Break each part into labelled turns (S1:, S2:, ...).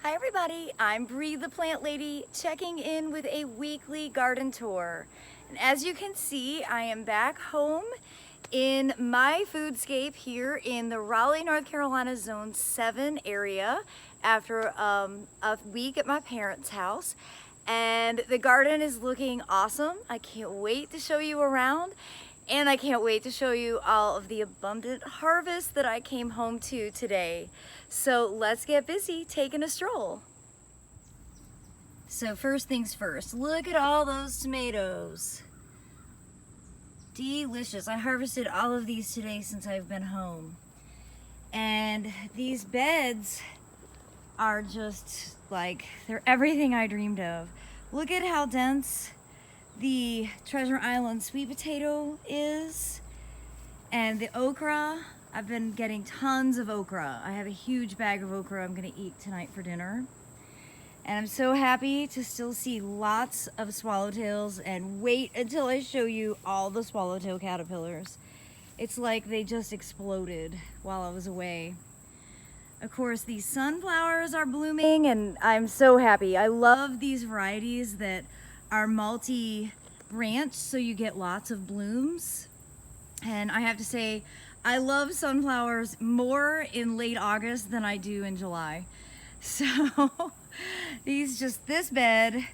S1: Hi everybody, I'm Bree the Plant Lady checking in with a weekly garden tour. And as you can see, I am back home in my Foodscape here in the Raleigh, North Carolina Zone 7 area after a week at my parents' house. And the garden is looking awesome. I can't wait to show you around. And I can't wait to show you all of the abundant harvest that I came home to today. So let's get busy taking a stroll. So first things first, look at all those tomatoes. Delicious. I harvested all of these today since I've been home. And these beds are just like, they're everything I dreamed of. Look at how dense the Treasure Island sweet potato is, and the okra. I've been getting tons of okra. I have a huge bag of okra I'm gonna eat tonight for dinner. And I'm so happy to still see lots of swallowtails, and wait until I show you all the swallowtail caterpillars. It's like they just exploded while I was away. Of course, these sunflowers are blooming and I'm so happy. I love these varieties that are multi-branched, so you get lots of blooms. And I have to say, I love sunflowers more in late August than I do in July. So this bed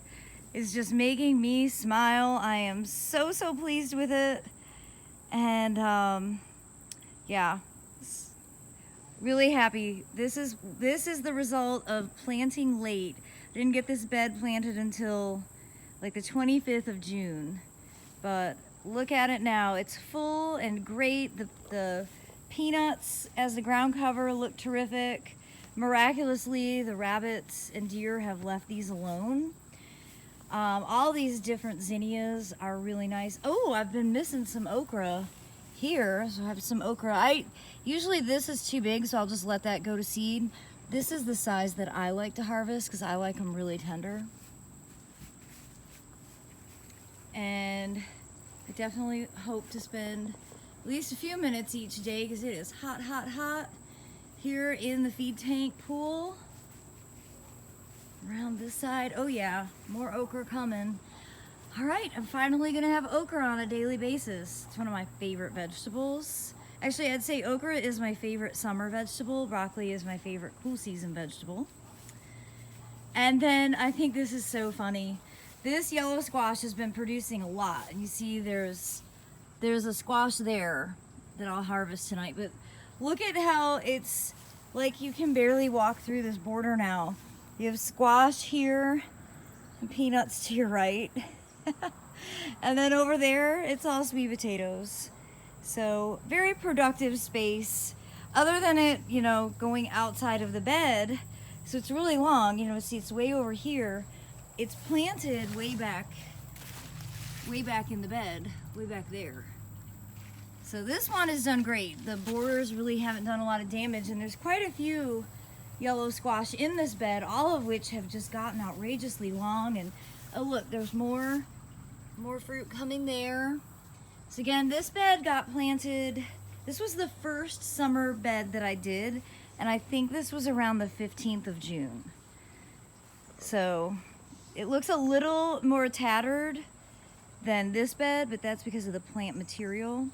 S1: is just making me smile. I am so pleased with it. And yeah, really happy. This is the result of planting late. Didn't get this bed planted until like the 25th of June, but look at it now. It's full and great. The peanuts as the ground cover look terrific. Miraculously, the rabbits and deer have left these alone. All these different zinnias are really nice. Oh, I've been missing some okra here, so I have some okra. Usually this is too big, so I'll just let that go to seed. This is the size that I like to harvest because I like them really tender. And I definitely hope to spend at least a few minutes each day because it is hot here in the feed tank pool. Around this side, oh yeah, more okra coming. All right, I'm finally gonna have okra on a daily basis. It's one of my favorite vegetables. Actually, I'd say okra is my favorite summer vegetable. Broccoli is my favorite cool season vegetable. And then I think this is so funny. This yellow squash has been producing a lot, and you see there's a squash there that I'll harvest tonight, but look at how it's like you can barely walk through this border now. You have squash here and peanuts to your right. And then over there, it's all sweet potatoes. So very productive space, other than it, going outside of the bed. So it's really long, see it's way over here. It's planted way back in the bed, way back there. So this one has done great. The borders really haven't done a lot of damage, and there's quite a few yellow squash in this bed, all of which have just gotten outrageously long. And oh look, there's more fruit coming there. So again, this bed got planted, this was the first summer bed that I did, and I think this was around the 15th of June. So it looks a little more tattered than this bed, but that's because of the plant material.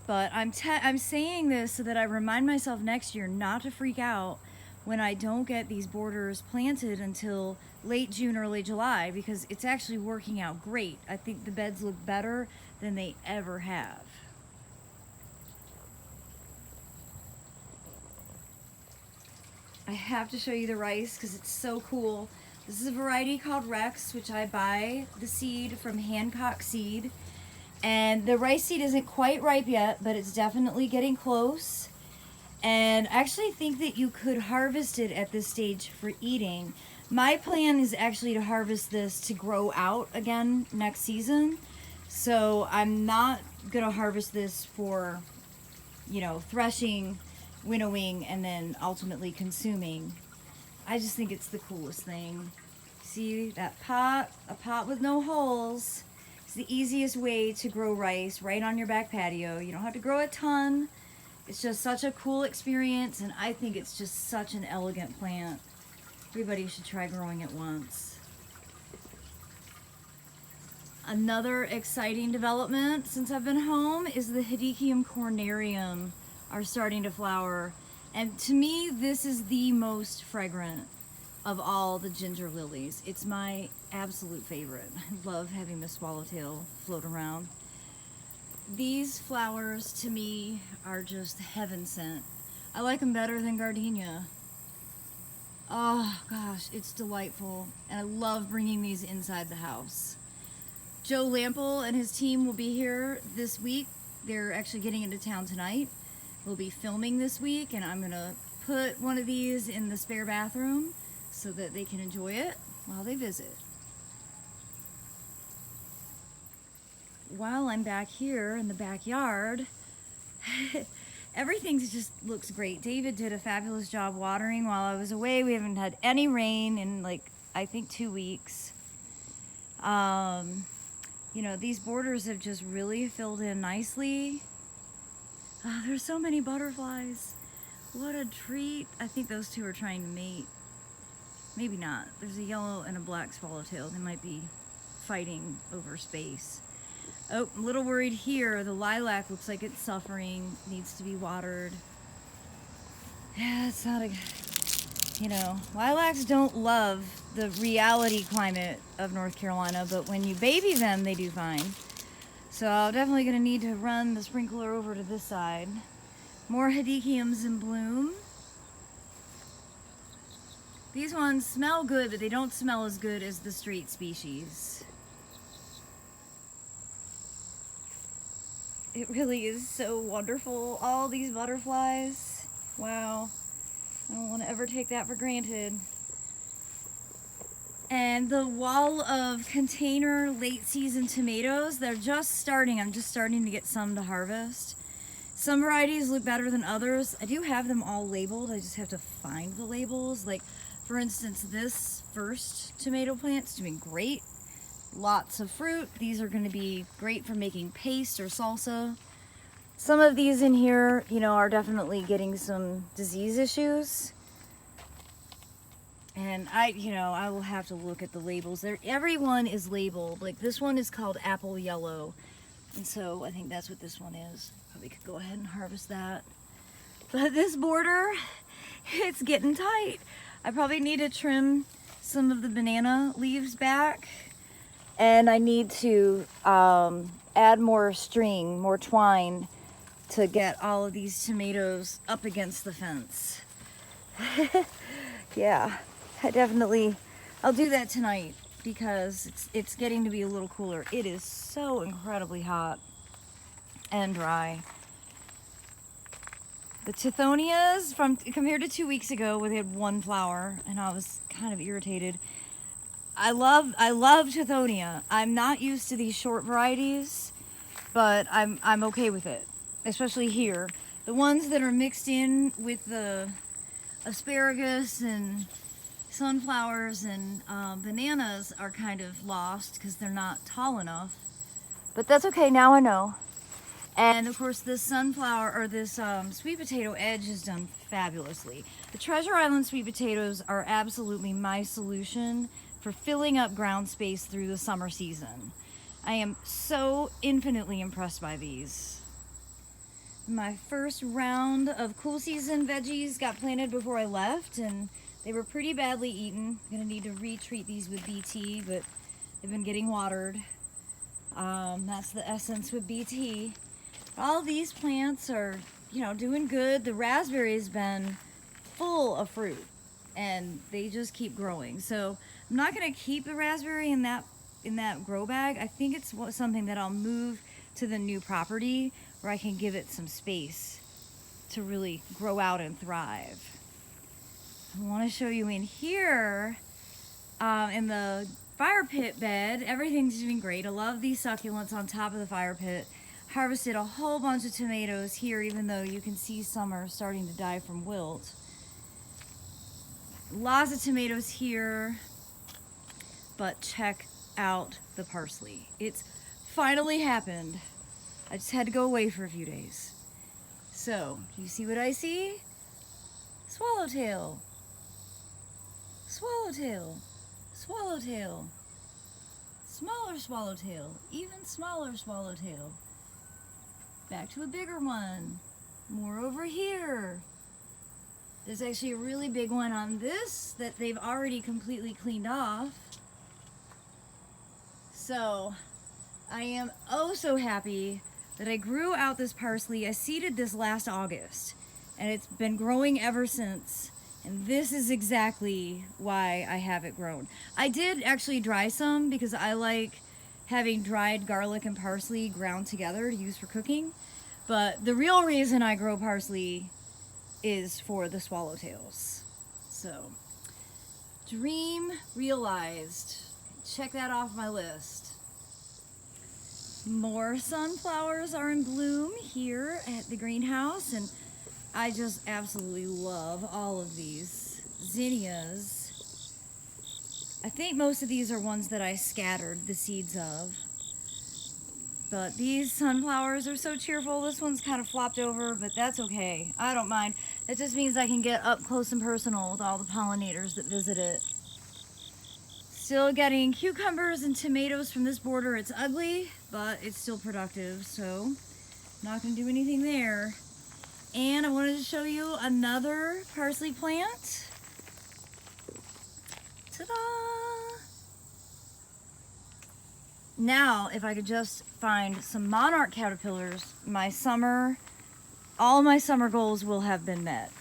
S1: But I'm saying this so that I remind myself next year not to freak out when I don't get these borders planted until late June, early July, because it's actually working out great. I think the beds look better than they ever have. I have to show you the rice because it's so cool. This is a variety called Rex, which I buy the seed from Hancock Seed. And the rice seed isn't quite ripe yet, but it's definitely getting close. And I actually think that you could harvest it at this stage for eating. My plan is actually to harvest this to grow out again next season. So I'm not gonna harvest this for, threshing, winnowing, and then ultimately consuming. I just think it's the coolest thing. See that pot? A pot with no holes. It's the easiest way to grow rice right on your back patio. You don't have to grow a ton. It's just such a cool experience, and I think it's just such an elegant plant. Everybody should try growing it once. Another exciting development since I've been home is the Hedychium cornarium are starting to flower. And to me, this is the most fragrant of all the ginger lilies. It's my absolute favorite. I love having the swallowtail float around. These flowers to me are just heaven sent. I like them better than gardenia. Oh gosh, it's delightful. And I love bringing these inside the house. Joe Lample and his team will be here this week. They're actually getting into town tonight. We'll be filming this week, and I'm gonna put one of these in the spare bathroom so that they can enjoy it while they visit. While I'm back here in the backyard, everything just looks great. David did a fabulous job watering while I was away. We haven't had any rain in I think 2 weeks. You know, these borders have just really filled in nicely. There's so many butterflies. What a treat. I think those two are trying to mate. Maybe not. There's a yellow and a black swallowtail. They might be fighting over space. Oh, I'm a little worried here. The lilac looks like it's suffering, needs to be watered. Yeah, it's not a, you know, lilacs don't love the reality climate of North Carolina, but when you baby them, they do fine. So I'm definitely gonna need to run the sprinkler over to this side. More hedychiums in bloom. These ones smell good, but they don't smell as good as the street species. It really is so wonderful. All these butterflies. Wow. I don't want to ever take that for granted. And the wall of container late season tomatoes, they're just starting. I'm just starting to get some to harvest. Some varieties look better than others. I do have them all labeled. I just have to find the labels. Like, for instance, this first tomato plant's doing great. Lots of fruit. These are going to be great for making paste or salsa. Some of these in here, you know, are definitely getting some disease issues. And I will have to look at the labels. Everyone is labeled. Like this one is called apple yellow. And so I think that's what this one is. Probably could go ahead and harvest that. But this border, it's getting tight. I probably need to trim some of the banana leaves back. And I need to add more string, more twine to get all of these tomatoes up against the fence. Yeah, I'll do that tonight because it's getting to be a little cooler. It is so incredibly hot and dry. The Tithonias, compared to 2 weeks ago where they had one flower and I was kind of irritated. I love Tithonia. I'm not used to these short varieties, but I'm okay with it, especially here. The ones that are mixed in with the asparagus and sunflowers and bananas are kind of lost because they're not tall enough. But that's okay, now I know. And of course this sunflower, or this sweet potato edge is done fabulously. The Treasure Island sweet potatoes are absolutely my solution for filling up ground space through the summer season. I am so infinitely impressed by these. My first round of cool season veggies got planted before I left and they were pretty badly eaten. I'm gonna need to retreat these with BT, but they've been getting watered. That's the essence with BT. All these plants are, you know, doing good. The raspberry's been full of fruit and they just keep growing. So I'm not gonna keep the raspberry in that grow bag. I think it's something that I'll move to the new property where I can give it some space to really grow out and thrive. I want to show you in here, in the fire pit bed, everything's doing great. I love these succulents on top of the fire pit. Harvested a whole bunch of tomatoes here, even though you can see some are starting to die from wilt. Lots of tomatoes here, but check out the parsley. It's finally happened. I just had to go away for a few days. So, do you see what I see? Swallowtail. swallowtail, swallowtail, smaller swallowtail, even smaller swallowtail. Back to a bigger one. More over here. There's actually a really big one on this that they've already completely cleaned off. So I am oh so happy that I grew out this parsley. I seeded this last August and it's been growing ever since. And this is exactly why I have it grown. I did actually dry some because I like having dried garlic and parsley ground together to use for cooking. But the real reason I grow parsley is for the swallowtails. So, dream realized. Check that off my list. More sunflowers are in bloom here at the greenhouse, and I just absolutely love all of these zinnias. I think most of these are ones that I scattered the seeds of. But these sunflowers are so cheerful. This one's kind of flopped over, but that's okay. I don't mind. That just means I can get up close and personal with all the pollinators that visit it. Still getting cucumbers and tomatoes from this border. It's ugly, but it's still productive, so not gonna do anything there. And I wanted to show you another parsley plant. Ta-da! Now, if I could just find some monarch caterpillars, all my summer goals will have been met.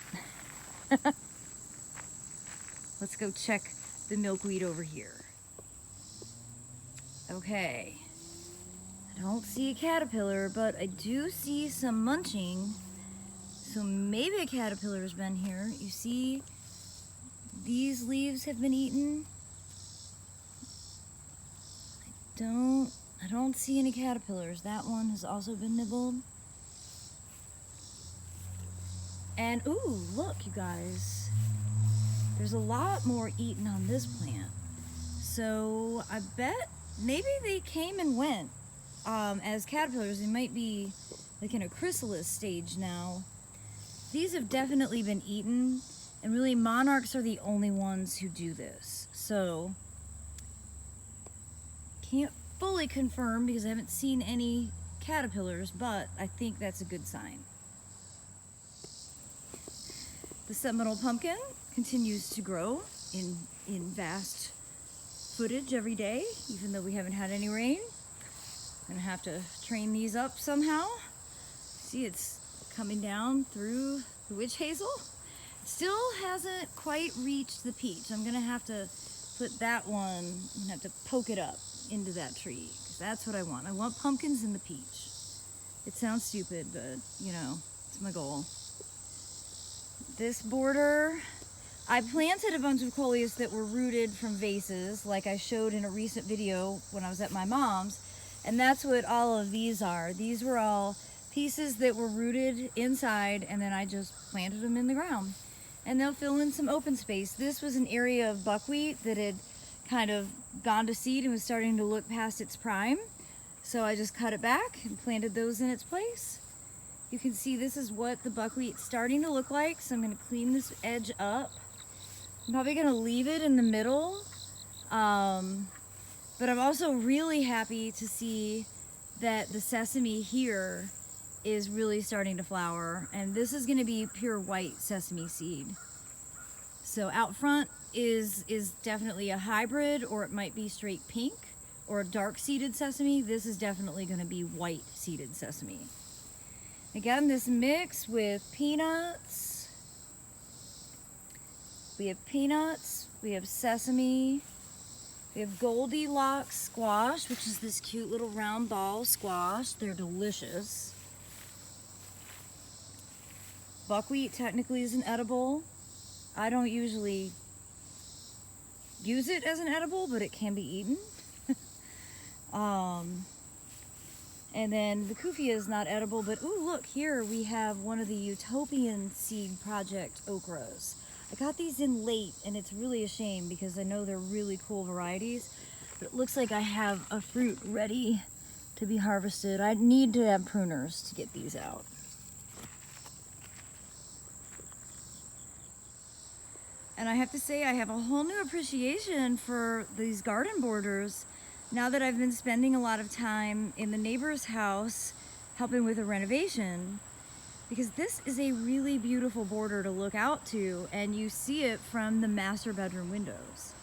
S1: Let's go check the milkweed over here. Okay. I don't see a caterpillar, but I do see some munching. So maybe a caterpillar's been here. You see, these leaves have been eaten. I don't see any caterpillars. That one has also been nibbled. And ooh, look you guys. There's a lot more eaten on this plant. So I bet maybe they came and went as caterpillars. They might be like in a chrysalis stage now. These have definitely been eaten, and really monarchs are the only ones who do this. So can't fully confirm because I haven't seen any caterpillars, but I think that's a good sign. The Seminole pumpkin continues to grow in vast footage every day, even though we haven't had any rain. I'm gonna have to train these up somehow. See, it's coming down through the witch hazel. It still hasn't quite reached the peach. I'm gonna have to put that one, I'm gonna have to poke it up into that tree, because that's what I want. I want pumpkins in the peach. It sounds stupid, but you know, it's my goal. This border, I planted a bunch of coleus that were rooted from vases, like I showed in a recent video when I was at my mom's, and that's what all of these are. These were all pieces that were rooted inside, and then I just planted them in the ground. And they'll fill in some open space. This was an area of buckwheat that had kind of gone to seed and was starting to look past its prime. So I just cut it back and planted those in its place. You can see this is what the buckwheat's starting to look like. So I'm gonna clean this edge up. I'm probably gonna leave it in the middle. But I'm also really happy to see that the sesame here is really starting to flower. And this is gonna be pure white sesame seed. So out front is definitely a hybrid, or it might be straight pink or dark seeded sesame. This is definitely gonna be white seeded sesame. Again, this mix with peanuts. We have peanuts, we have sesame, we have Goldilocks squash, which is this cute little round ball squash. They're delicious. Buckwheat technically is an edible. I don't usually use it as an edible, but it can be eaten. And then the kufia is not edible, but ooh, look, here we have one of the Utopian Seed Project okras. I got these in late, and it's really a shame because I know they're really cool varieties, but it looks like I have a fruit ready to be harvested. I need to have pruners to get these out. And I have to say, I have a whole new appreciation for these garden borders now that I've been spending a lot of time in the neighbor's house helping with a renovation, because this is a really beautiful border to look out to, and you see it from the master bedroom windows.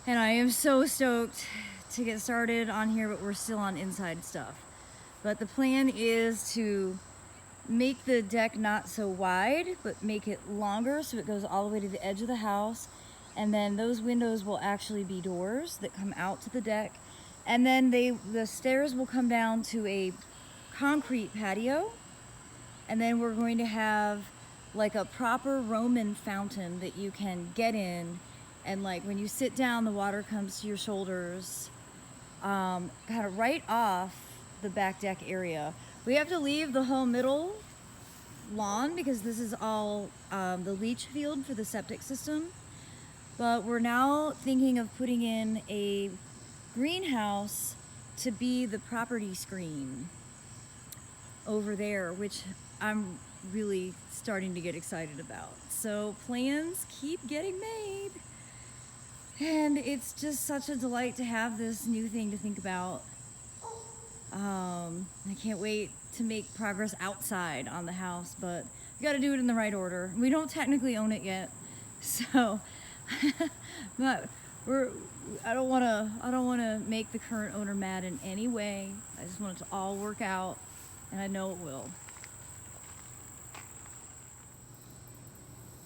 S1: And I am so stoked to get started on here, but we're still on inside stuff. But the plan is to make the deck not so wide, but make it longer so it goes all the way to the edge of the house. And then those windows will actually be doors that come out to the deck. And then the stairs will come down to a concrete patio. And then we're going to have like a proper Roman fountain that you can get in. And like when you sit down, the water comes to your shoulders, kind of right off the back deck area. We have to leave the whole middle lawn because this is all the leach field for the septic system. But we're now thinking of putting in a greenhouse to be the property screen over there, which I'm really starting to get excited about. So plans keep getting made. And it's just such a delight to have this new thing to think about. I can't wait to make progress outside on the house, but we got to do it in the right order. We don't technically own it yet, so but I don't want to make the current owner mad in any way. I just want it to all work out, and I know it will.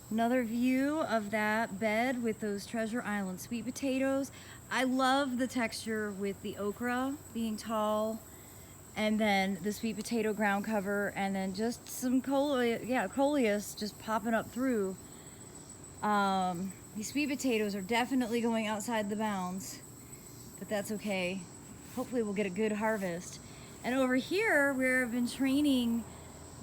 S1: Another view of that bed with those Treasure Island sweet potatoes. I love the texture with the okra being tall, and then the sweet potato ground cover, and then just some coleus just popping up through. These sweet potatoes are definitely going outside the bounds, but that's okay. Hopefully we'll get a good harvest. And over here, where I've been training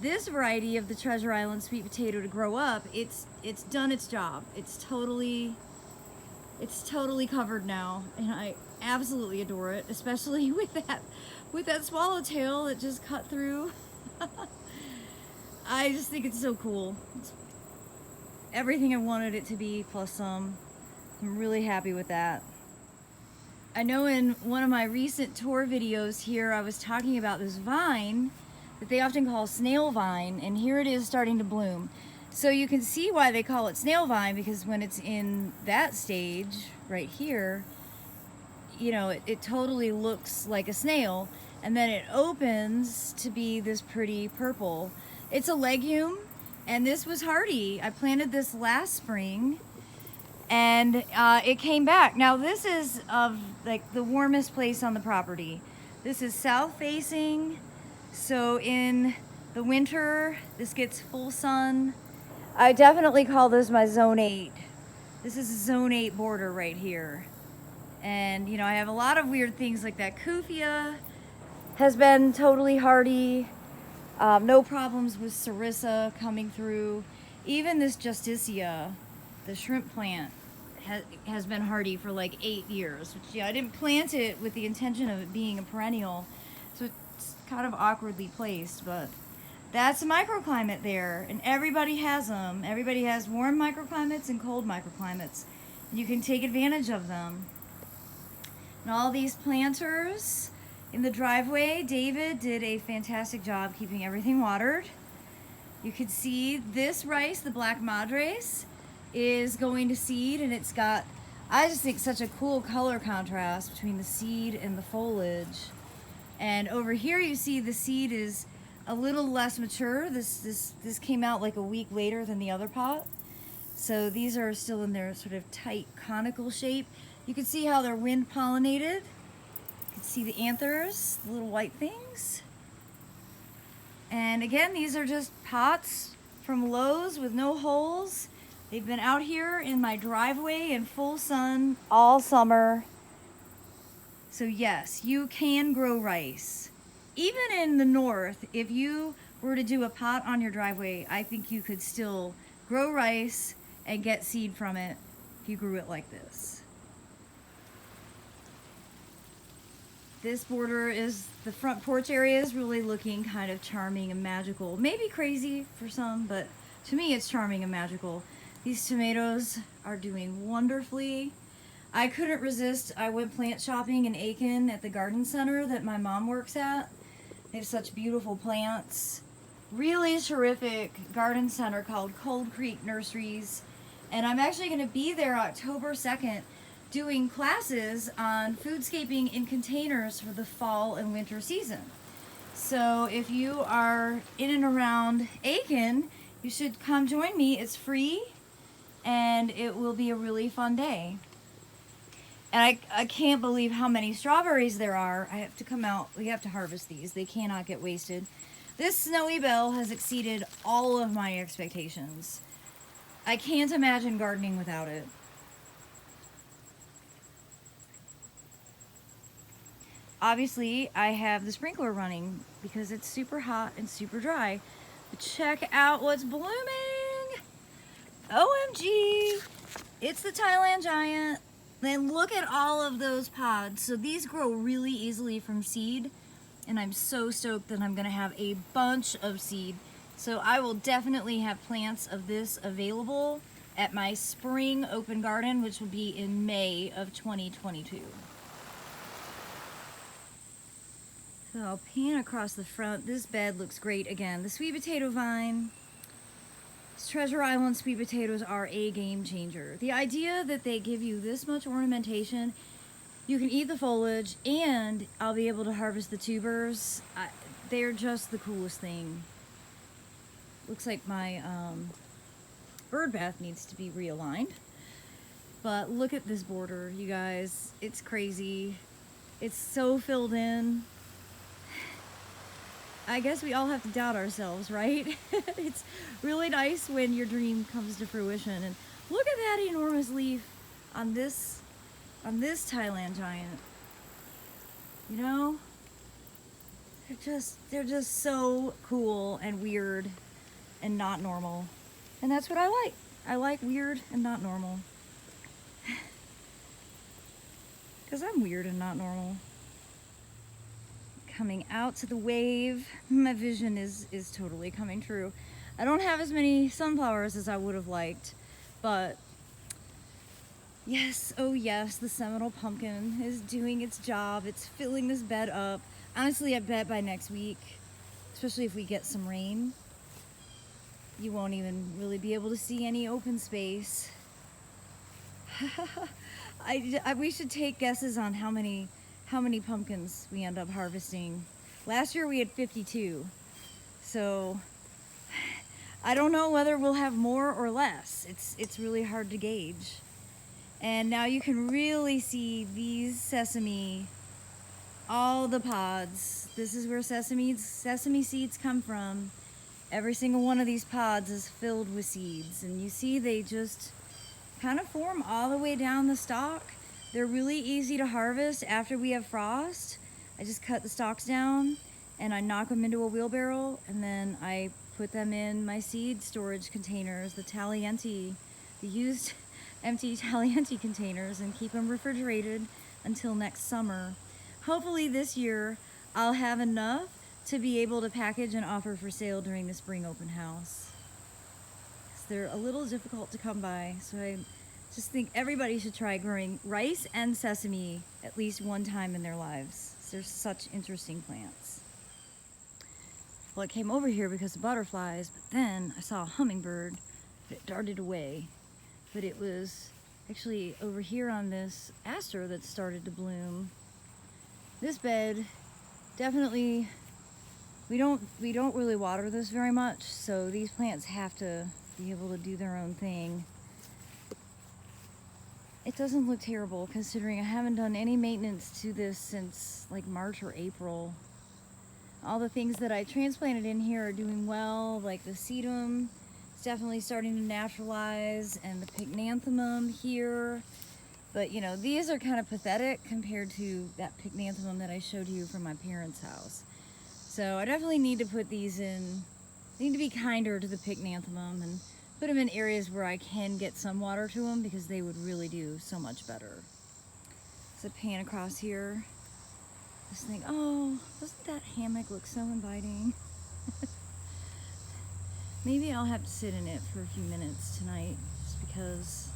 S1: this variety of the Treasure Island sweet potato to grow up, it's done its job. It's totally covered now, and I absolutely adore it, especially with that swallowtail that just cut through. I just think it's so cool. It's everything I wanted it to be, plus some. I'm really happy with that. I know in one of my recent tour videos here, I was talking about this vine that they often call snail vine, and here it is starting to bloom. So you can see why they call it snail vine, because when it's in that stage right here, you know, it totally looks like a snail, and then it opens to be this pretty purple. It's a legume, and this was hardy. I planted this last spring, and it came back. Now this is of like the warmest place on the property. This is south facing, so in the winter this gets full sun. I definitely call this my zone 8. This is a zone 8 border right here. And you know, I have a lot of weird things like that Kufia has been totally hardy. No problems with Sarissa coming through. Even this Justicia, the shrimp plant, has been hardy for like 8 years. Which, yeah, I didn't plant it with the intention of it being a perennial, so it's kind of awkwardly placed, but that's a microclimate there, and everybody has them. Everybody has warm microclimates and cold microclimates. You can take advantage of them. And all these planters in the driveway, David did a fantastic job keeping everything watered. You can see this rice, the Black Madres, is going to seed, and it's got, I just think, such a cool color contrast between the seed and the foliage. And over here you see the seed is a little less mature. This came out like a week later than the other pot. So these are still in their sort of tight conical shape. You can see how they're wind pollinated. You can see the anthers, the little white things. And again, these are just pots from Lowe's with no holes. They've been out here in my driveway in full sun all summer. So yes, you can grow rice. Even in the north, if you were to do a pot on your driveway, I think you could still grow rice and get seed from it if you grew it like this. This border is, the front porch area is really looking kind of charming and magical. Maybe crazy for some, but to me it's charming and magical. These tomatoes are doing wonderfully. I couldn't resist. I went plant shopping in Aiken at the garden center that my mom works at. They have such beautiful plants. Really terrific garden center called Cold Creek Nurseries. And I'm actually going to be there October 2nd doing classes on foodscaping in containers for the fall and winter season. So if you are in and around Aiken, you should come join me. It's free and it will be a really fun day. And I can't believe how many strawberries there are. I have to come out. We have to harvest these. They cannot get wasted. This snowy bell has exceeded all of my expectations. I can't imagine gardening without it. Obviously, I have the sprinkler running because it's super hot and super dry. But check out what's blooming. OMG. It's the Thailand giant. Then look at all of those pods. So these grow really easily from seed, and I'm so stoked that I'm gonna have a bunch of seed. So I will definitely have plants of this available at my spring open garden, which will be in May of 2022. So I'll pan across the front. This bed looks great again. The sweet potato vine. Treasure Island sweet potatoes are a game changer. The idea that they give you this much ornamentation, you can eat the foliage, and I'll be able to harvest the tubers. They're just the coolest thing. Looks like my bird bath needs to be realigned. But look at this border, you guys. It's crazy. It's so filled in. I guess we all have to doubt ourselves, right? It's really nice when your dream comes to fruition. And look at that enormous leaf on this Thailand giant. You know? They're just so cool and weird and not normal. And that's what I like. I like weird and not normal. Because I'm weird and not normal. Coming out to the wave. My vision is totally coming true. I don't have as many sunflowers as I would have liked, but yes, oh yes, the Seminole pumpkin is doing its job. It's filling this bed up. Honestly, I bet by next week, especially if we get some rain, you won't even really be able to see any open space. We should take guesses on how many pumpkins we end up harvesting. Last year we had 52. So I don't know whether we'll have more or less. It's really hard to gauge. And now you can really see these sesame, all the pods. This is where sesame seeds come from. Every single one of these pods is filled with seeds. And you see they just kind of form all the way down the stalk. They're really easy to harvest after we have frost. I just cut the stalks down and I knock them into a wheelbarrow, and then I put them in my seed storage containers, the Talienti, the used empty Talienti containers, and keep them refrigerated until next summer. Hopefully this year I'll have enough to be able to package and offer for sale during the spring open house. They're a little difficult to come by, so I just think everybody should try growing rice and sesame at least one time in their lives. They're such interesting plants. Well, I came over here because of butterflies, but then I saw a hummingbird, but it darted away. But it was actually over here on this aster that started to bloom. This bed, definitely, we don't really water this very much, so these plants have to be able to do their own thing. It doesn't look terrible considering I haven't done any maintenance to this since like March or April. All the things that I transplanted in here are doing well, like the sedum is definitely starting to naturalize, and the pycnanthemum here. But you know, these are kind of pathetic compared to that pycnanthemum that I showed you from my parents' house. So I definitely need to put these in, need to be kinder to the pycnanthemum and put them in areas where I can get some water to them, because they would really do so much better. There's a pan across here. Just think, oh, doesn't that hammock look so inviting? Maybe I'll have to sit in it for a few minutes tonight. Just because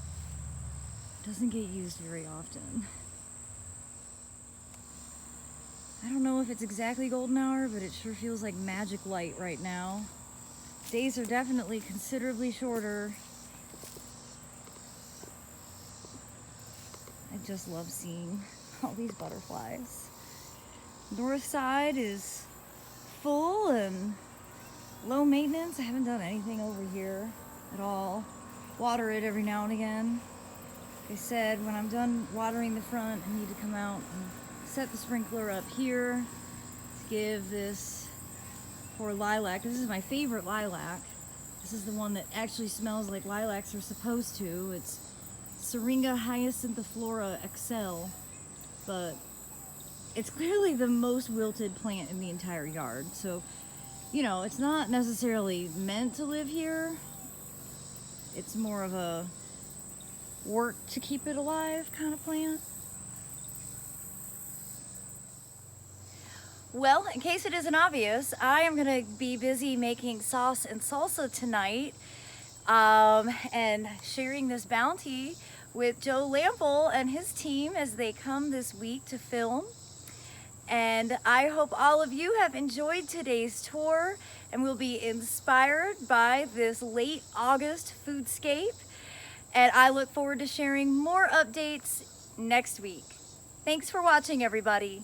S1: it doesn't get used very often. I don't know if it's exactly golden hour, but it sure feels like magic light right now. Days are definitely considerably shorter. I just love seeing all these butterflies. North side is full and low maintenance. I haven't done anything over here at all. Water it every now and again. Like I said, when I'm done watering the front, I need to come out and set the sprinkler up here to give this poor lilac. This is my favorite lilac. This is the one that actually smells like lilacs are supposed to. It's Syringa hyacinthiflora XL, but it's clearly the most wilted plant in the entire yard. So, you know, it's not necessarily meant to live here. It's more of a work to keep it alive kind of plant. Well, in case it isn't obvious, I am gonna be busy making sauce and salsa tonight, and sharing this bounty with Joe Lample and his team as they come this week to film. And I hope all of you have enjoyed today's tour and will be inspired by this late August foodscape. And I look forward to sharing more updates next week. Thanks for watching, everybody.